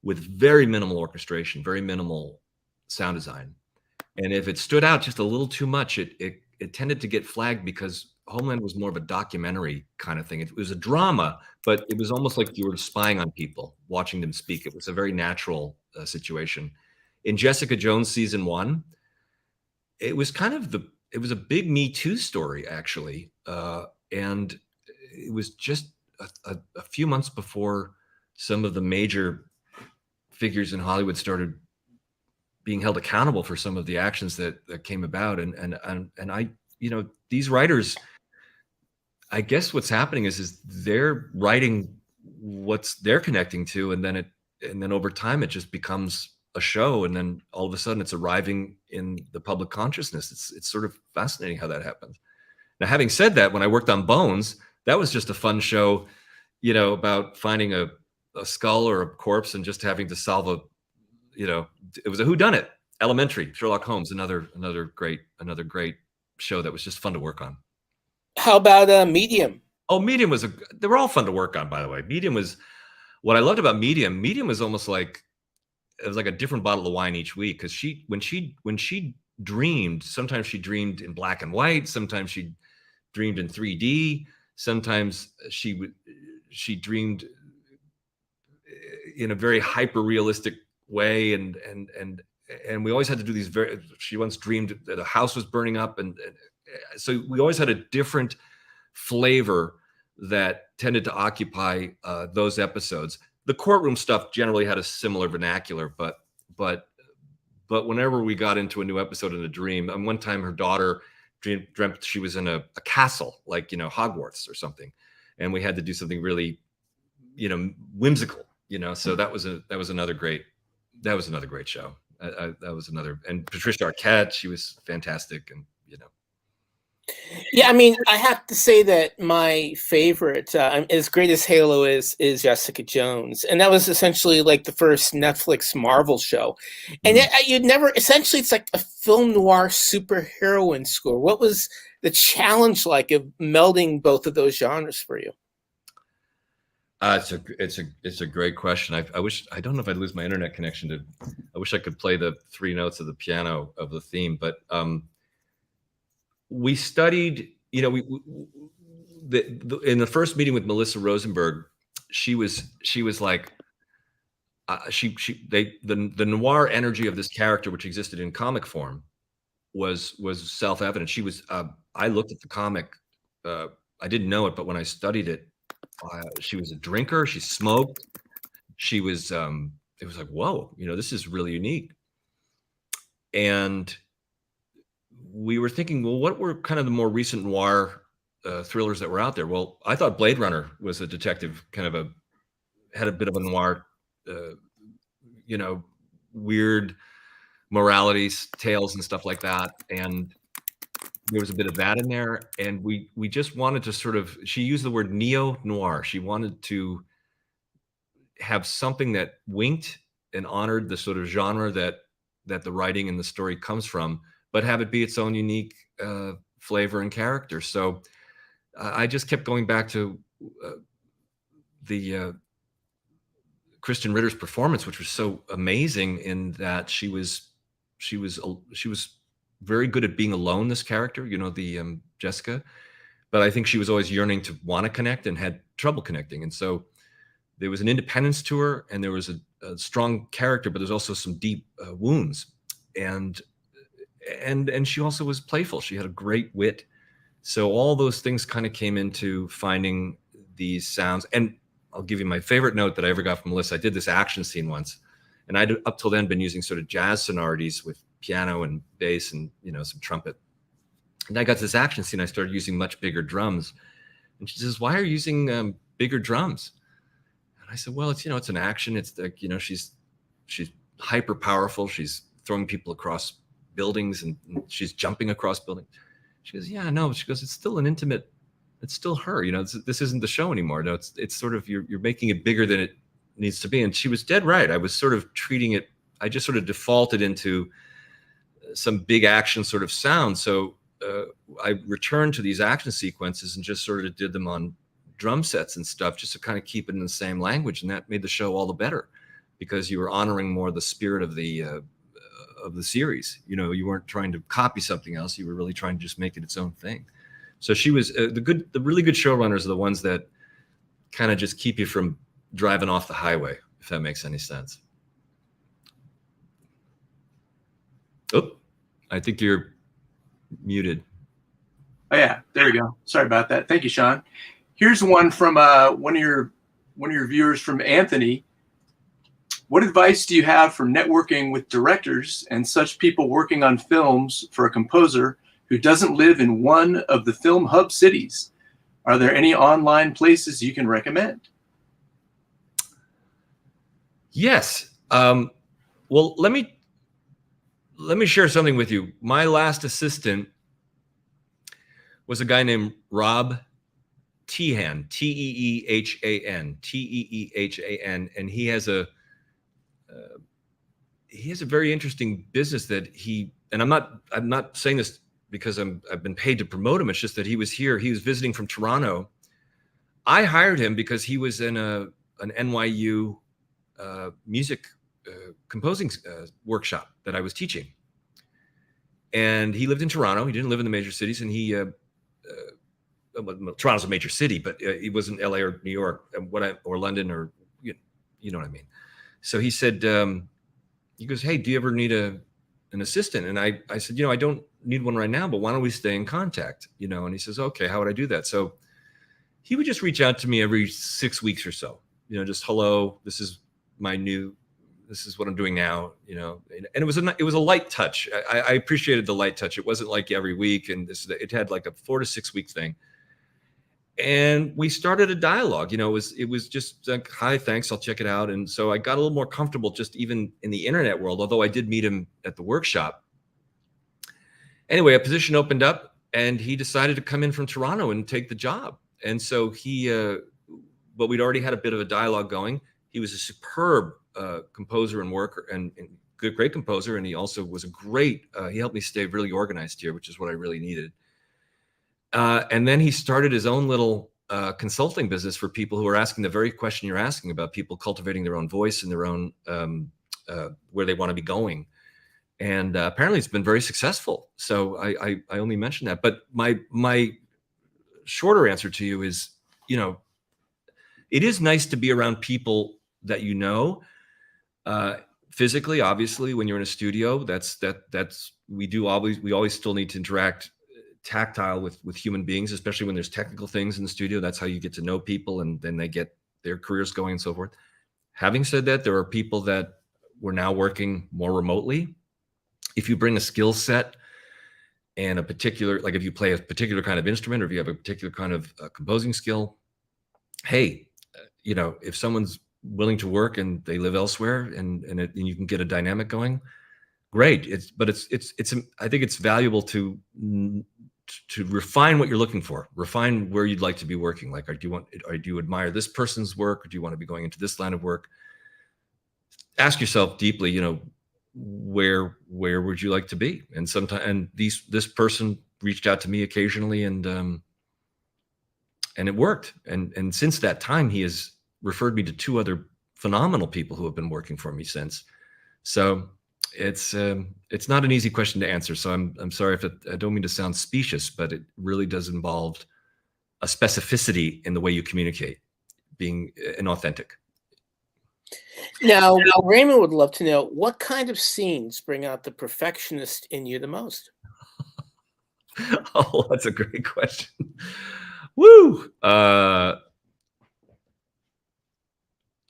with very minimal orchestration, very minimal sound design. And if it stood out just a little too much, it tended to get flagged because Homeland was more of a documentary kind of thing. It was a drama, but it was almost like you were spying on people, watching them speak. It was a very natural situation. In Jessica Jones season 1, it was it was a big Me Too story, actually. And it was just a few months before some of the major figures in Hollywood started being held accountable for some of the actions that came about. And I, these writers, I guess what's happening is they're writing what's they're connecting to, and then over time it just becomes a show, and then all of a sudden it's arriving in the public consciousness. It's sort of fascinating how that happens. Now, having said that, when I worked on Bones, that was just a fun show, about finding a skull or a corpse and just having to solve it was a whodunit. Elementary, Sherlock Holmes, another great show that was just fun to work on. How about Medium? Oh, Medium they were all fun to work on, by the way. Medium was, what I loved about Medium was almost like, it was like a different bottle of wine each week. Cause when she dreamed, sometimes she dreamed in black and white. Sometimes she dreamed in 3D. Sometimes she dreamed in a very hyper realistic way. And we always had to do these she once dreamed that a house was burning up. And so we always had a different flavor that tended to occupy those episodes. The courtroom stuff generally had a similar vernacular, but whenever we got into a new episode in a dream, and one time her daughter dreamt she was in a castle, like, Hogwarts or something. And we had to do something really, whimsical, so that was another great show. That was another, and Patricia Arquette, she was fantastic. And, Yeah, I mean, I have to say that my favorite, as great as Halo is Jessica Jones, and that was essentially like the first Netflix Marvel show. And you'd never, essentially, it's like a film noir superheroine score. What was the challenge like of melding both of those genres for you? It's a great question. I don't know if I'd lose my internet connection I wish I could play the 3 notes of the piano of the theme, but we studied, in the first meeting with Melissa Rosenberg, she was like, the noir energy of this character, which existed in comic form, was self-evident. She was, I looked at the comic, I didn't know it, but when I studied it, she was a drinker. She smoked. She was, it was like, whoa, this is really unique. And we were thinking, well, what were kind of the more recent noir thrillers that were out there? Well, I thought Blade Runner was a detective, had a bit of a noir, weird moralities, tales and stuff like that. And there was a bit of that in there. And we just wanted to sort of, she used the word neo-noir. She wanted to have something that winked and honored the sort of genre that the writing and the story comes from, but have it be its own unique flavor and character. So I just kept going back to the Kristen Ritter's performance, which was so amazing in that she was very good at being alone, this character, the Jessica, but I think she was always yearning to want to connect and had trouble connecting. And so there was an independence to her, and there was a strong character, but there's also some deep wounds. And she also was playful. She had a great wit. So all those things kind of came into finding these sounds. And I'll give you my favorite note that I ever got from Melissa. I did this action scene once, and I'd up till then been using sort of jazz sonorities with piano and bass and, some trumpet. And I got this action scene. I started using much bigger drums. And she says, why are you using bigger drums? And I said, well, it's an action. It's like, she's hyper powerful. She's throwing people across buildings and she's jumping across buildings. She goes, yeah, no. She goes, it's still an intimate, it's still her. This isn't the show anymore. No, it's sort of, you're making it bigger than it needs to be. And she was dead right. I was sort of treating it, I just sort of defaulted into some big action sort of sound. So I returned to these action sequences and just sort of did them on drum sets and stuff, just to kind of keep it in the same language. And that made the show all the better because you were honoring more the spirit of the series. You weren't trying to copy something else. You were really trying to just make it its own thing. So she was the really good showrunners are the ones that kind of just keep you from driving off the highway, if that makes any sense. Oh, I think you're muted. Oh yeah, there we go. Sorry about that. Thank you, Sean. Here's one from one of your viewers, from Anthony. What advice do you have for networking with directors and such people working on films for a composer who doesn't live in one of the film hub cities? Are there any online places you can recommend? Yes. Well, let me share something with you. My last assistant was a guy named Rob Teehan, Teehan, Teehan, and he has a very interesting business that and I'm not saying this because I've been paid to promote him. It's just that he was here. He was visiting from Toronto. I hired him because he was in an NYU music composing workshop that I was teaching. And he lived in Toronto. He didn't live in the major cities, and Toronto's a major city, but he wasn't LA or New York or London, or you know what I mean. So he said, he goes, hey, do you ever need an assistant? And I said, I don't need one right now, but why don't we stay in contact? And he says, okay, how would I do that? So he would just reach out to me every 6 weeks or so, just, hello, this is what I'm doing now, and it was a light touch. I appreciated the light touch. It wasn't like every week, and it had like a 4 to 6 week thing. And we started a dialogue. It was just like, hi, thanks, I'll check it out. And so I got a little more comfortable just even in the internet world, although I did meet him at the workshop. Anyway, a position opened up and he decided to come in from Toronto and take the job. And so but we'd already had a bit of a dialogue going. He was a superb composer and worker and great composer. And he also was he helped me stay really organized here, which is what I really needed. And then he started his own little consulting business for people who are asking the very question you're asking about, people cultivating their own voice and their own where they want to be going. And apparently it's been very successful. So I only mention that. But my shorter answer to you is, it is nice to be around people that physically, obviously, when you're in a studio. We always still need to interact tactile with human beings, especially when there's technical things in the studio. That's how you get to know people, and then they get their careers going and so forth. Having said that, there are people that we're now working more remotely. If you bring a skill set and if you play a particular kind of instrument, or if you have a particular kind of composing skill, hey, if someone's willing to work and they live elsewhere and you can get a dynamic going, great. I think it's valuable to refine what you're looking for, refine where you'd like to be working. Like, do you admire this person's work, or do you want to be going into this line of work? Ask yourself deeply, where would you like to be? And this person reached out to me occasionally, and it worked. And since that time, he has referred me to 2 other phenomenal people who have been working for me since. So it's not an easy question to answer. So I'm sorry I don't mean to sound specious, but it really does involve a specificity in the way you communicate, being authentic. Now, Raymond would love to know, what kind of scenes bring out the perfectionist in you the most? Oh, that's a great question. Woo!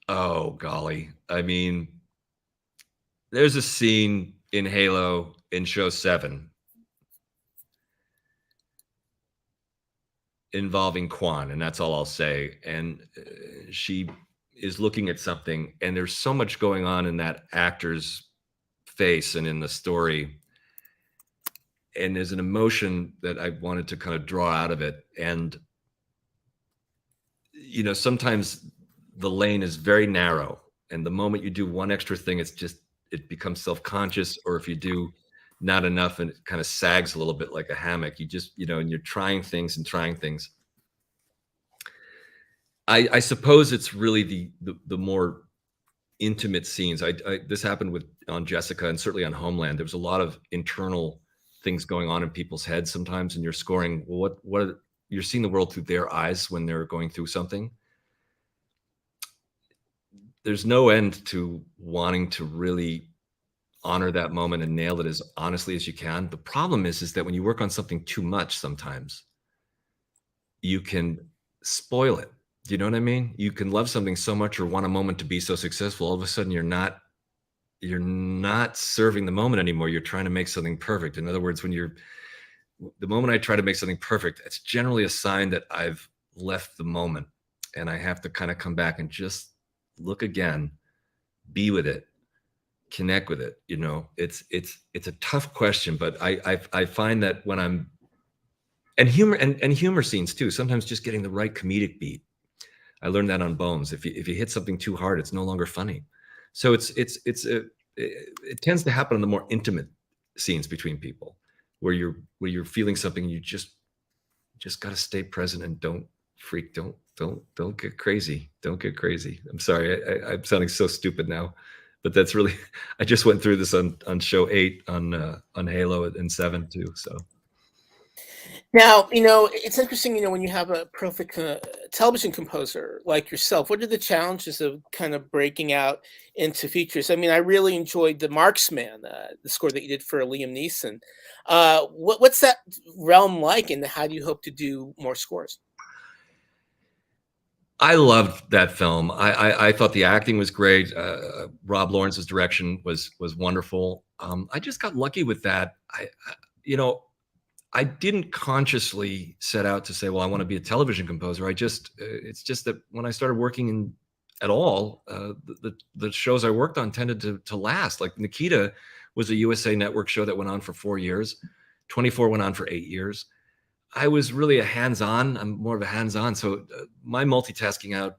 Oh, golly. I mean, there's a scene in Halo in show 7 involving Kwan, and that's all I'll say. And she is looking at something, and there's so much going on in that actor's face and in the story. And there's an emotion that I wanted to kind of draw out of it. And, you know, sometimes the lane is very narrow. And the moment you do one extra thing, it becomes self-conscious. Or if you do not enough and it kind of sags a little bit like a hammock, you just, you know, and you're trying things and trying things. I suppose it's really the more intimate scenes. This happened on Jessica and certainly on Homeland. There was a lot of internal things going on in people's heads sometimes, and you're scoring, well, you're seeing the world through their eyes when they're going through something. There's no end to wanting to really honor that moment and nail it as honestly as you can. The problem is that when you work on something too much, sometimes you can spoil it. Do you know what I mean? You can love something so much or want a moment to be so successful, all of a sudden you're not serving the moment anymore. You're trying to make something perfect. In other words, the moment I try to make something perfect, it's generally a sign that I've left the moment, and I have to kind of come back and just look again, be with it, connect with it. You know, it's a tough question, but I find that when I'm, and humor scenes too, sometimes just getting the right comedic beat. I learned that on Bones. If you hit something too hard, it's no longer funny. So it tends to happen in the more intimate scenes between people, where you're feeling something. You just got to stay present and don't freak. Don't get crazy. Don't get crazy. I'm sorry. I'm sounding so stupid now, but that's really. I just went through this on show 8 on Halo and 7 too. So. Now, you know, it's interesting, you know, when you have a perfect television composer like yourself, what are the challenges of kind of breaking out into features? I mean, I really enjoyed The Marksman, the score that you did for Liam Neeson. What's that realm like, and how do you hope to do more scores? I loved that film. I thought the acting was great. Rob Lawrence's direction was wonderful. I just got lucky with that. You know, I didn't consciously set out to say, well, I want to be a television composer. It's just that when I started working at all, the shows I worked on tended to last. Like Nikita was a USA Network show that went on for 4 years. 24 went on for 8 years. I was really I'm more of a hands-on. So my multitasking out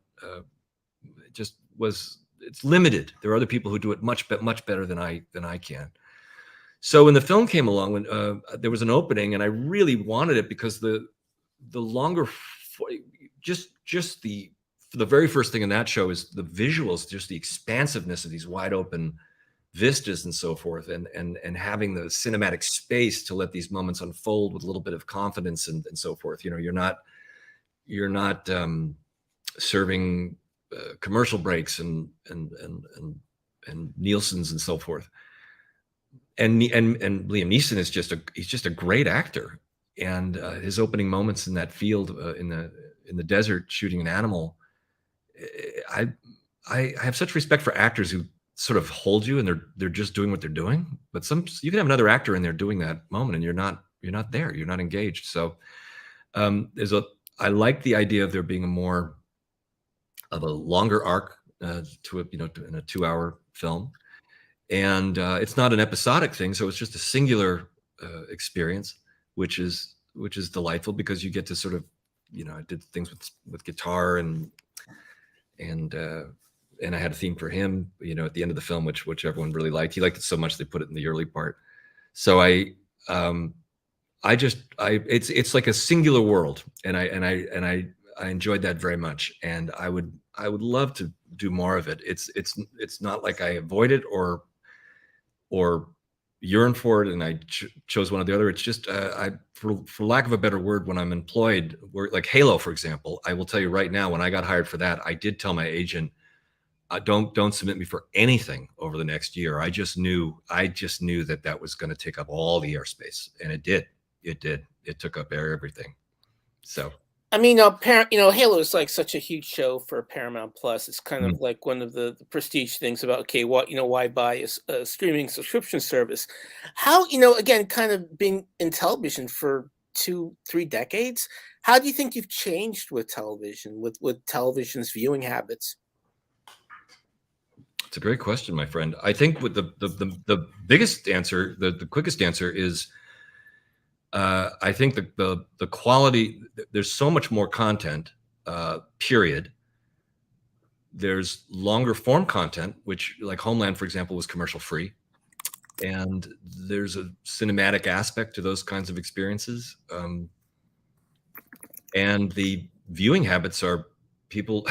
it's limited. There are other people who do it much better than I can. So when the film came along, when there was an opening, and I really wanted it because the longer, the very first thing in that show is the visuals, just the expansiveness of these wide open vistas and so forth, and having the cinematic space to let these moments unfold with a little bit of confidence and so forth. You know, you're not serving commercial breaks and Nielsen's and so forth. And Liam Neeson is he's just a great actor, and his opening moments in that field in the desert shooting an animal, I have such respect for actors who sort of hold you and they're just doing what they're doing. But you can have another actor in there doing that moment and you're not there, you're not engaged. So I like the idea of there being a more of a longer arc in a 2-hour film. And it's not an episodic thing, so it's just a singular experience, which is delightful because you get to sort of, you know, I did things with guitar and I had a theme for him, you know, at the end of the film, which everyone really liked. He liked it so much they put it in the early part. So it's like a singular world, and I enjoyed that very much, and I would love to do more of it. It's not like I avoid it or yearn for it, and I chose one or the other. It's just for lack of a better word, when I'm employed, like Halo, for example, I will tell you right now, when I got hired for that, I did tell my agent, don't submit me for anything over the next year. I just knew that was going to take up all the airspace, and it did. It took up everything. So. I mean, Halo is like such a huge show for Paramount Plus. It's kind of like one of the prestige things about, okay, why buy a streaming subscription service? How, again, kind of being in television for 2-3 decades, How do you think you've changed with television, with television's viewing habits? It's a great question, my friend. I think with the biggest answer, the quickest answer is, I think the quality. There's so much more content. Period. There's longer form content, which, like Homeland, for example, was commercial free, and there's a cinematic aspect to those kinds of experiences. And the viewing habits are people.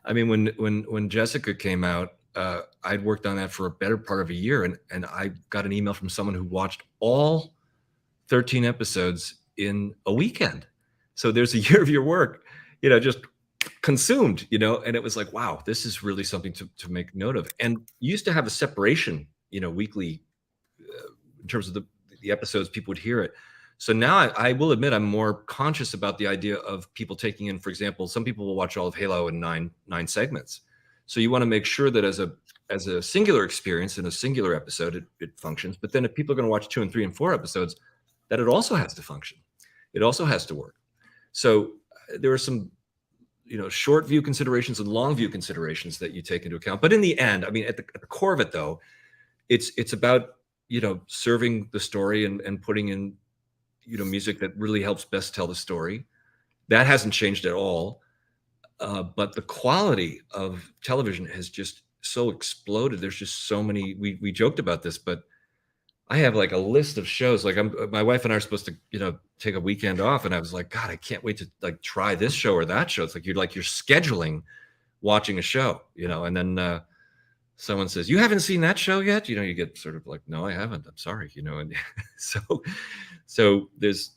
I mean, when Jessica came out, I'd worked on that for a better part of a year, and I got an email from someone who watched all 13 episodes in a weekend. So there's a year of your work, just consumed, and it was like, wow, this is really something to make note of. And you used to have a separation, weekly, in terms of the episodes people would hear it. So now I will admit I'm more conscious about the idea of people taking in, for example, some people will watch all of Halo in nine segments. So you want to make sure that as a singular experience in a singular episode, it functions. But then if people are going to watch 2 and 3 and 4 episodes, that it also has to function. It also has to work. So there are some, short view considerations and long view considerations that you take into account. But in the end, I mean, at the core of it, though, it's about, serving the story and putting in, music that really helps best tell the story. That hasn't changed at all. But the quality of television has just so exploded. There's just so many. We joked about this, but I have like a list of shows. Like my wife and I are supposed to, take a weekend off, and I was like, God, I can't wait to like try this show or that show. It's like you're scheduling watching a show, and then someone says, "You haven't seen that show yet?" You get sort of like, "No, I haven't. I'm sorry," and so there's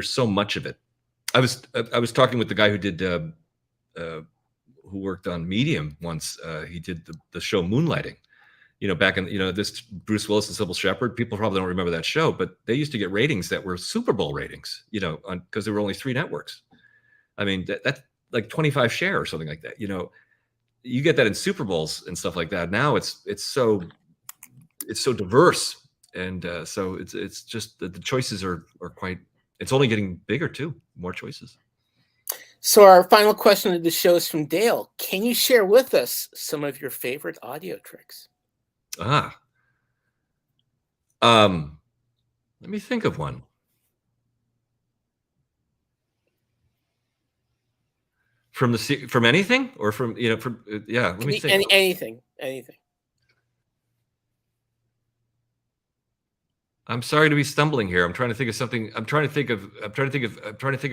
so much of it. I was talking with the guy who did who worked on Medium once. He did the show Moonlighting. Back in, this Bruce Willis and Sybil Shepherd, people probably don't remember that show, but they used to get ratings that were Super Bowl ratings, because there were only 3 networks. I mean, that's like 25 share or something like that. You get that in Super Bowls and stuff like that. Now it's so diverse. And so it's just the choices are quite, it's only getting bigger too, more choices. So our final question of the show is from Dale. Can you share with us some of your favorite audio tricks? Let me think of one. From anything, or from let me think. Anything. I'm sorry to be stumbling here. I'm trying to think of something. I'm trying to think of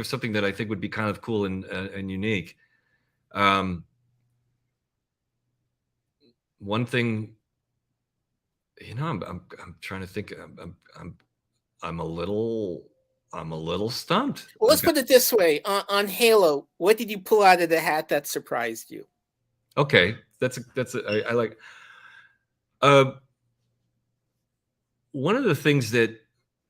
something that I think would be kind of cool and unique. One thing. I'm trying to think. I'm a little stumped. Well, let's put it this way: on Halo, what did you pull out of the hat that surprised you? Okay, I like. One of the things that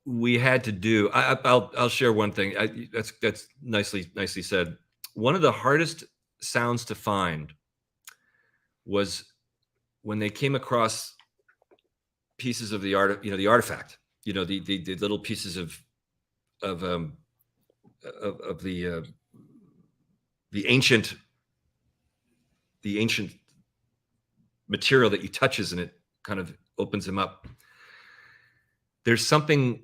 we had to do. I'll share one thing. That's nicely said. One of the hardest sounds to find was when they came across pieces of the the artifact, the little pieces of the ancient material that you touches, and it kind of opens them up. There's something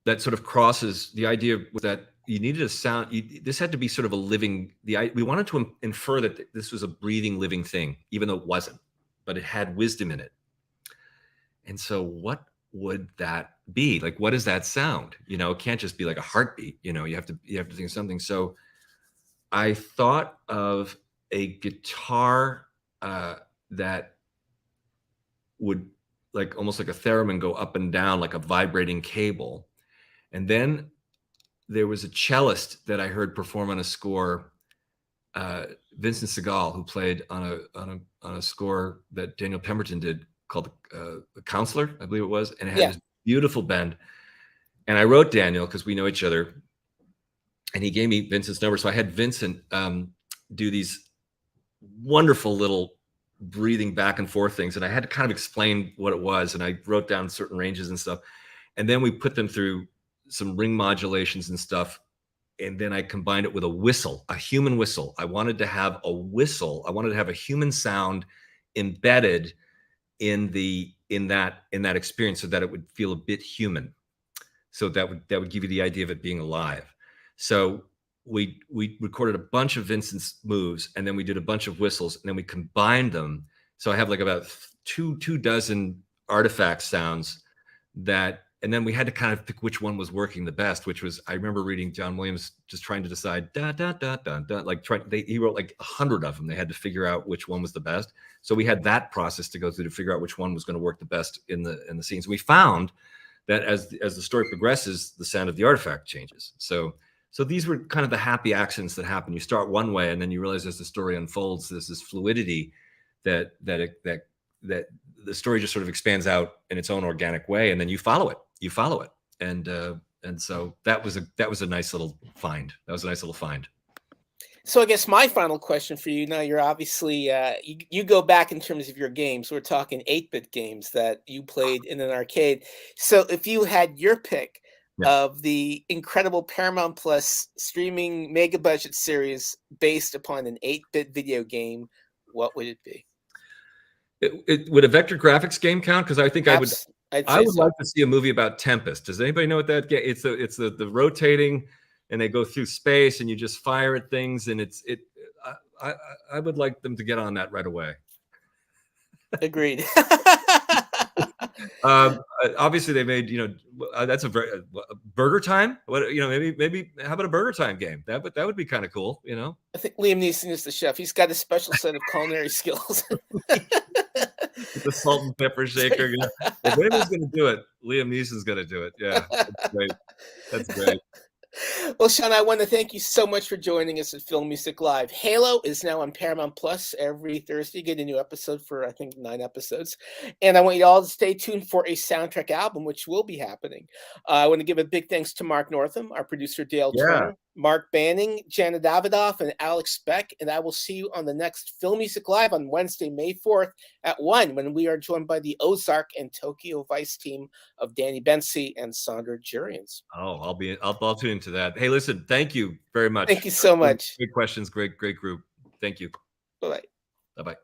that sort of crosses the idea that you needed a sound. This had to be sort of a living. We wanted to infer that this was a breathing, living thing, even though it wasn't, but it had wisdom in it. And so what would that be? Like, what does that sound? It can't just be like a heartbeat. You have to think of something. So I thought of a guitar that would, like, almost like a theremin, go up and down like a vibrating cable. And then there was a cellist that I heard perform on a score, Vincent Segal, who played on a score that Daniel Pemberton did, called The Counselor, I believe it was, and it had this beautiful bend. And I wrote Daniel, because we know each other, and he gave me Vincent's number. So I had Vincent do these wonderful little breathing back and forth things, and I had to kind of explain what it was, and I wrote down certain ranges and stuff, and then we put them through some ring modulations and stuff, and then I combined it with a whistle, a human whistle. I wanted to have a whistle. I wanted to have a human sound embedded in that experience, so that it would feel a bit human. So that would give you the idea of it being alive. So we recorded a bunch of Vincent's moves, and then we did a bunch of whistles, and then we combined them. So I have like about two dozen artifact sounds that, and then we had to kind of pick which one was working the best, which was, I remember reading John Williams just trying to decide, da, da, da, da, da, like he wrote like 100 of them. They had to figure out which one was the best. So we had that process to go through to figure out which one was going to work the best in the scenes. We found that as the story progresses, the sound of the artifact changes. So these were kind of the happy accidents that happen. You start one way, and then you realize as the story unfolds, there's this fluidity that the story just sort of expands out in its own organic way, and then you follow it. And so that was a nice little find. That was a nice little find. So I guess my final question for you, now you're obviously, you go back in terms of your games. We're talking 8-bit games that you played in an arcade. So if you had your pick of the incredible Paramount Plus streaming mega budget series based upon an 8-bit video game, what would it be? Would a vector graphics game count? Because I think I would like to see a movie about Tempest. Does anybody know what that game? It's the rotating, and they go through space, and you just fire at things, and I would like them to get on that right away. Agreed. Obviously they made, that's a very Burger Time. What, maybe how about a Burger Time game? That would be kind of cool. I think Liam Neeson is the chef. He's got a special set of culinary skills. The salt and pepper shaker. If anybody's going to do it, Liam Neeson's going to do it. Yeah, that's great. That's great. Well, Sean, I want to thank you so much for joining us at Film Music Live. Halo is now on Paramount Plus every Thursday. You get a new episode for, I think, 9 episodes. And I want you all to stay tuned for a soundtrack album, which will be happening. I want to give a big thanks to Mark Northam, our producer, Dale Turner, Mark Banning, Jana Davidoff, and Alex Beck. And I will see you on the next Film Music Live on Wednesday, May 4th at 1, when we are joined by the Ozark and Tokyo Vice team of Danny Bensi and Sandra Jurians. Oh, I'll tune into that. Hey, listen, thank you very much. Thank you so much. Great questions. Great group. Thank you. Bye-bye. Bye-bye.